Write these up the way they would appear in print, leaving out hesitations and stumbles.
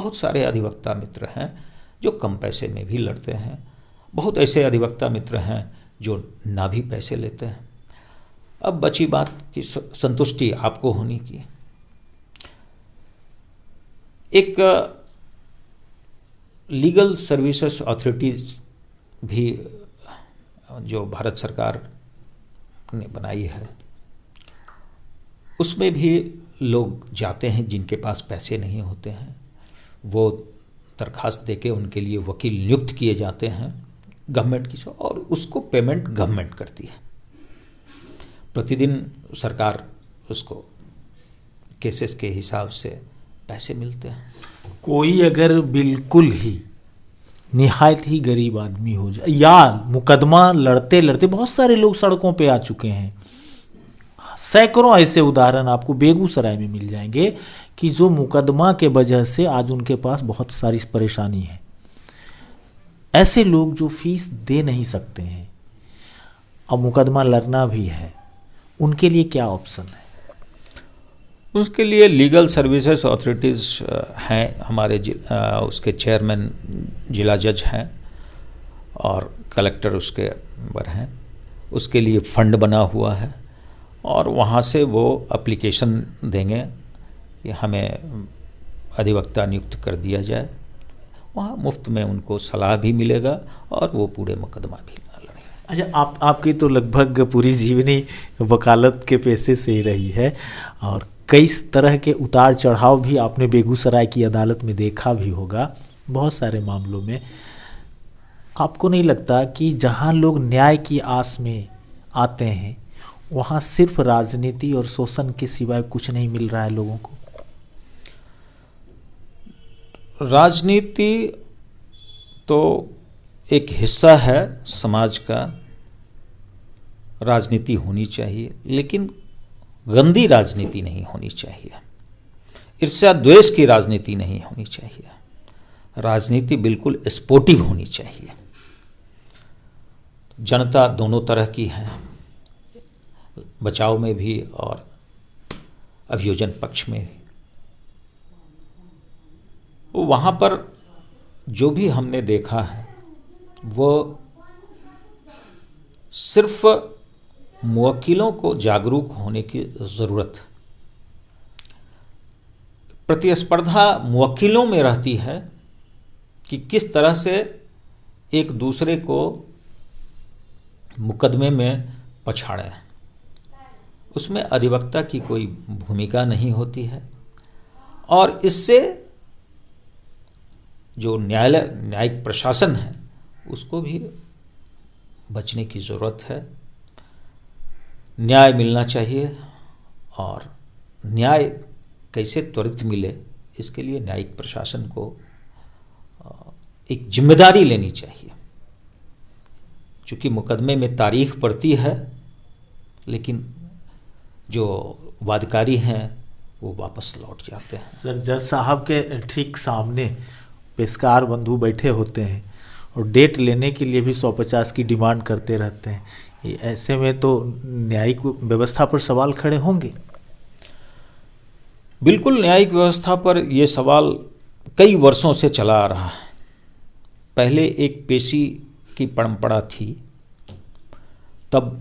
बहुत सारे अधिवक्ता मित्र हैं जो कम पैसे में भी लड़ते हैं, बहुत ऐसे अधिवक्ता मित्र हैं जो ना भी पैसे लेते हैं। अब बची बात कि संतुष्टि आपको होनी की। एक लीगल सर्विसेज अथॉरिटीज भी जो भारत सरकार ने बनाई है, उसमें भी लोग जाते हैं जिनके पास पैसे नहीं होते हैं, वो दरखास्त देके उनके लिए वकील नियुक्त किए जाते हैं गवर्नमेंट की, और उसको पेमेंट गवर्नमेंट करती है। प्रतिदिन सरकार उसको केसेस के हिसाब से पैसे मिलते हैं। कोई अगर बिल्कुल ही निहायत ही गरीब आदमी हो जाए, या मुकदमा लड़ते लड़ते, बहुत सारे लोग सड़कों पे आ चुके हैं, सैकड़ों ऐसे उदाहरण आपको बेगूसराय में मिल जाएंगे कि जो मुकदमा के वजह से आज उनके पास बहुत सारी परेशानी है। ऐसे लोग जो फीस दे नहीं सकते हैं और मुकदमा लड़ना भी है, उनके लिए क्या ऑप्शन है? उसके लिए लीगल सर्विसेज अथॉरिटीज़ हैं, हमारे उसके चेयरमैन जिला जज हैं और कलेक्टर उसके ऊपर हैं। उसके लिए फंड बना हुआ है और वहाँ से वो एप्लीकेशन देंगे कि हमें अधिवक्ता नियुक्त कर दिया जाए। वहाँ मुफ्त में उनको सलाह भी मिलेगा और वो पूरे मुकदमा भी लड़ेंगे। अच्छा, आपकी तो लगभग पूरी जीवनी वकालत के पेशे से ही रही है और कई तरह के उतार चढ़ाव भी आपने बेगूसराय की अदालत में देखा भी होगा बहुत सारे मामलों में। आपको नहीं लगता कि जहाँ लोग न्याय की आस में आते हैं वहाँ सिर्फ राजनीति और शोषण के सिवाय कुछ नहीं मिल रहा है लोगों को? राजनीति तो एक हिस्सा है समाज का, राजनीति होनी चाहिए, लेकिन गंदी राजनीति नहीं होनी चाहिए, ईर्ष्या द्वेष की राजनीति नहीं होनी चाहिए। राजनीति बिल्कुल स्पोर्टिव होनी चाहिए। जनता दोनों तरह की है, बचाव में भी और अभियोजन पक्ष में भी। वहाँ पर जो भी हमने देखा है वो सिर्फ मुवक्किलों को जागरूक होने की ज़रूरत है। प्रतिस्पर्धा मुवक्किलों में रहती है कि किस तरह से एक दूसरे को मुकदमे में पछाड़ें। उसमें अधिवक्ता की कोई भूमिका नहीं होती है और इससे जो न्यायिक प्रशासन है उसको भी बचने की ज़रूरत है। न्याय मिलना चाहिए और न्याय कैसे त्वरित मिले इसके लिए न्यायिक प्रशासन को एक जिम्मेदारी लेनी चाहिए। चूँकि मुकदमे में तारीख पड़ती है लेकिन जो वादकारी हैं वो वापस लौट जाते हैं। सर, जज साहब के ठीक सामने पेशकार बंधु बैठे होते हैं और डेट लेने के लिए भी 150 की डिमांड करते रहते हैं। ऐसे में तो न्यायिक व्यवस्था पर सवाल खड़े होंगे। बिल्कुल, न्यायिक व्यवस्था पर ये सवाल कई वर्षों से चला आ रहा है। पहले एक पेशी की परंपरा थी, तब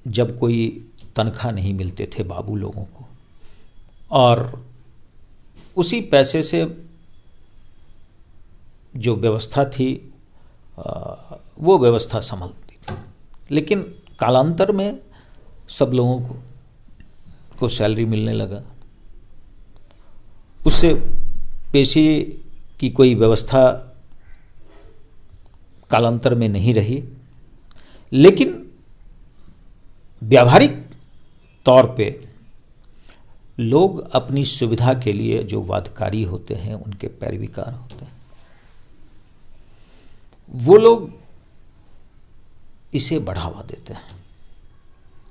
जब कोई तनख्वाह नहीं मिलते थे बाबू लोगों को और उसी पैसे से जो व्यवस्था थी वो व्यवस्था संभलती थी। लेकिन कालांतर में सब लोगों को सैलरी मिलने लगा, उससे पेशी की कोई व्यवस्था कालांतर में नहीं रही। लेकिन व्यावहारिक तौर पे लोग अपनी सुविधा के लिए जो वादकारी होते हैं उनके पैरवीकार होते हैं, वो लोग इसे बढ़ावा देते हैं।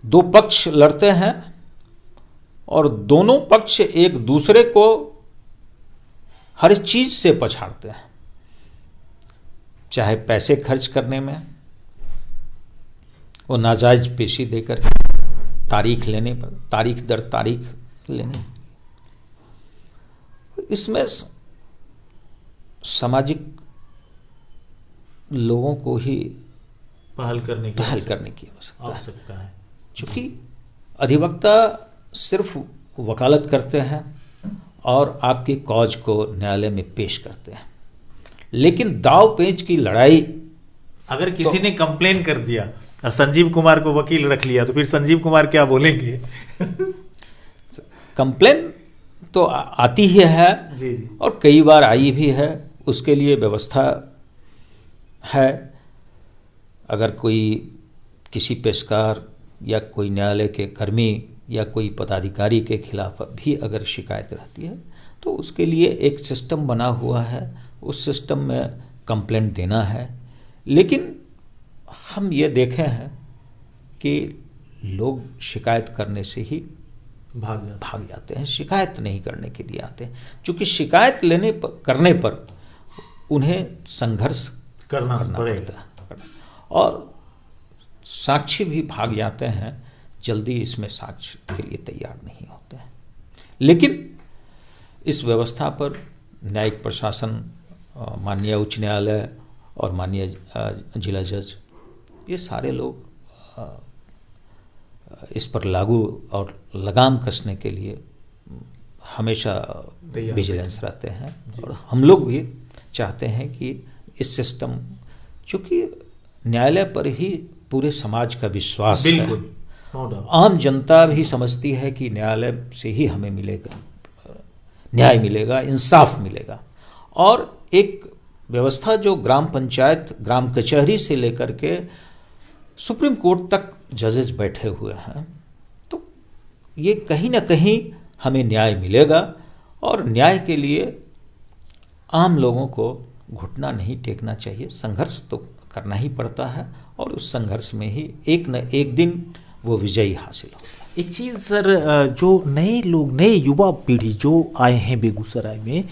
दो पक्ष लड़ते हैं और दोनों पक्ष एक दूसरे को हर चीज से पछाड़ते हैं, चाहे पैसे खर्च करने में, वो नाजायज पेशी देकर तारीख लेने पर, तारीख दर तारीख लेने। इसमें सामाजिक लोगों को ही पहल करने की आवश्यकता है, क्योंकि अधिवक्ता सिर्फ वकालत करते हैं और आपकी कॉज को न्यायालय में पेश करते हैं, लेकिन दाव पेच की लड़ाई, अगर किसी ने कंप्लेन कर दिया और संजीव कुमार को वकील रख लिया तो फिर संजीव कुमार क्या बोलेंगे? कंप्लेन तो आती ही है जी। और कई बार आई भी है, उसके लिए व्यवस्था है। अगर कोई किसी पेशकार या कोई न्यायालय के कर्मी या कोई पदाधिकारी के खिलाफ भी अगर शिकायत रहती है तो उसके लिए एक सिस्टम बना हुआ है, उस सिस्टम में कंप्लेंट देना है। लेकिन हम ये देखे हैं कि लोग शिकायत करने से ही भाग जाते हैं, शिकायत नहीं करने के लिए आते हैं, क्योंकि शिकायत करने पर उन्हें संघर्ष करना पड़ता है और साक्षी भी भाग जाते हैं, जल्दी इसमें साक्ष्य के लिए तैयार नहीं होते हैं। लेकिन इस व्यवस्था पर न्यायिक प्रशासन, माननीय उच्च न्यायालय और माननीय जिला जज, ये सारे लोग इस पर लागू और लगाम कसने के लिए हमेशा विजिलेंस रहते हैं। और हम लोग भी चाहते हैं कि इस सिस्टम, चूँकि न्यायालय पर ही पूरे समाज का विश्वास है, आम जनता भी समझती है कि न्यायालय से ही हमें मिलेगा न्याय, मिलेगा इंसाफ मिलेगा। और एक व्यवस्था जो ग्राम पंचायत, ग्राम कचहरी से लेकर के सुप्रीम कोर्ट तक जजेस बैठे हुए हैं, तो ये कहीं ना कहीं हमें न्याय मिलेगा। और न्याय के लिए आम लोगों को घुटना नहीं टेकना चाहिए, संघर्ष तो करना ही पड़ता है और उस संघर्ष में ही एक न एक दिन वो विजयी हासिल हो। एक चीज़ सर, जो नए लोग, नए युवा पीढ़ी जो आए हैं बेगूसराय में,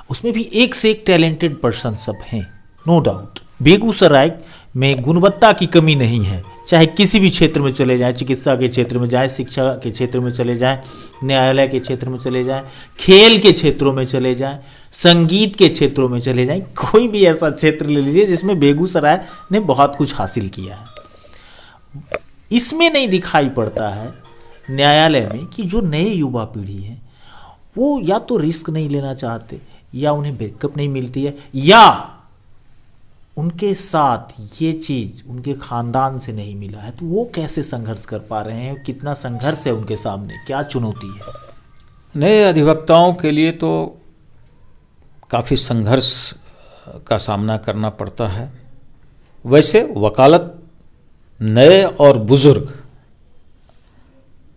उसमें भी एक से एक टैलेंटेड पर्सन सब हैं, नो डाउट। बेगूसराय में गुणवत्ता की कमी नहीं है, चाहे किसी भी क्षेत्र में चले जाएं, चिकित्सा के क्षेत्र में जाएं, शिक्षा के क्षेत्र में चले जाएं, न्यायालय के क्षेत्र में चले जाएं, खेल के क्षेत्रों में चले जाएं, संगीत के क्षेत्रों में चले जाएं, कोई भी ऐसा क्षेत्र ले लीजिए जिसमें बेगूसराय ने बहुत कुछ हासिल किया है। इसमें नहीं दिखाई पड़ता है न्यायालय में कि जो नए युवा पीढ़ी है वो या तो रिस्क नहीं लेना चाहते, या उन्हें बैकअप नहीं मिलती है, या उनके साथ ये चीज़ उनके ख़ानदान से नहीं मिला है, तो वो कैसे संघर्ष कर पा रहे हैं? कितना संघर्ष है उनके सामने, क्या चुनौती है? नए अधिवक्ताओं के लिए तो काफ़ी संघर्ष का सामना करना पड़ता है। वैसे वकालत नए और बुजुर्ग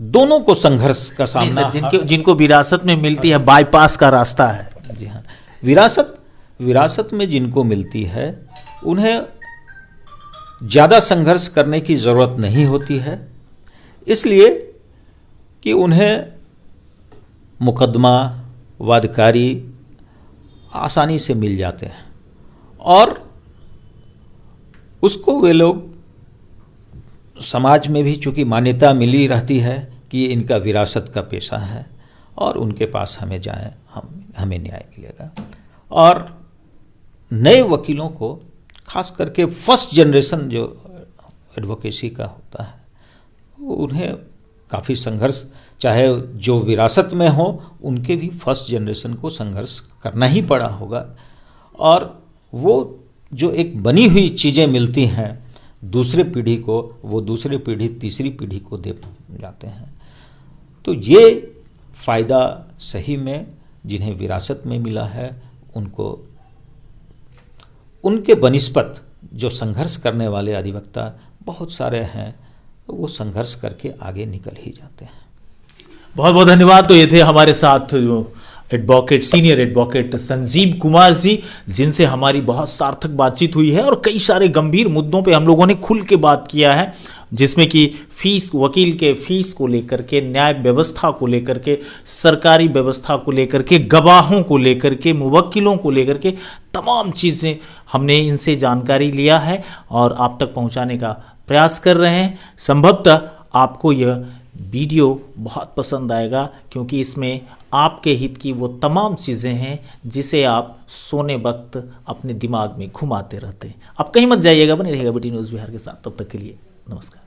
दोनों को संघर्ष का सामना, जिनको विरासत में मिलती है, बाईपास का रास्ता है। जी हाँ, विरासत में जिनको मिलती है उन्हें ज़्यादा संघर्ष करने की ज़रूरत नहीं होती है, इसलिए कि उन्हें मुकदमा, वादकारी आसानी से मिल जाते हैं और उसको वे लोग समाज में भी चूँकि मान्यता मिली रहती है कि इनका विरासत का पेशा है और उनके पास हमें जाएं, हमें न्याय मिलेगा। और नए वकीलों को खास करके फर्स्ट जनरेशन जो एडवोकेसी का होता है, उन्हें काफ़ी संघर्ष, चाहे जो विरासत में हो उनके भी फर्स्ट जनरेशन को संघर्ष करना ही पड़ा होगा। और वो जो एक बनी हुई चीज़ें मिलती हैं दूसरे पीढ़ी को, वो दूसरी पीढ़ी तीसरी पीढ़ी को दे जाते हैं। तो ये फ़ायदा सही में जिन्हें विरासत में मिला है उनको, उनके बनिस्पत जो संघर्ष करने वाले अधिवक्ता बहुत सारे हैं, वो संघर्ष करके आगे निकल ही जाते हैं। बहुत बहुत धन्यवाद। तो ये थे हमारे साथ advocate, senior advocate Sanjeev Kumar ji, जिनसे हमारी बहुत सार्थक बातचीत हुई है और कई सारे गंभीर मुद्दों पे हम लोगों ने खुल के बात किया है, जिसमें कि फीस, वकील के फीस को लेकर के, न्याय व्यवस्था को लेकर के, सरकारी व्यवस्था को लेकर के, गवाहों को लेकर के, मुवक्किलों को लेकर के, तमाम चीज़ें हमने इनसे जानकारी लिया है और आप तक पहुंचाने का प्रयास कर रहे हैं। संभवतः आपको यह वीडियो बहुत पसंद आएगा, क्योंकि इसमें आपके हित की वो तमाम चीज़ें हैं जिसे आप सोने वक्त अपने दिमाग में घुमाते रहते हैं। आप कहीं मत जाइएगा, बने रहिएगा BT न्यूज़ बिहार के साथ। तब तक के लिए नमस्कार।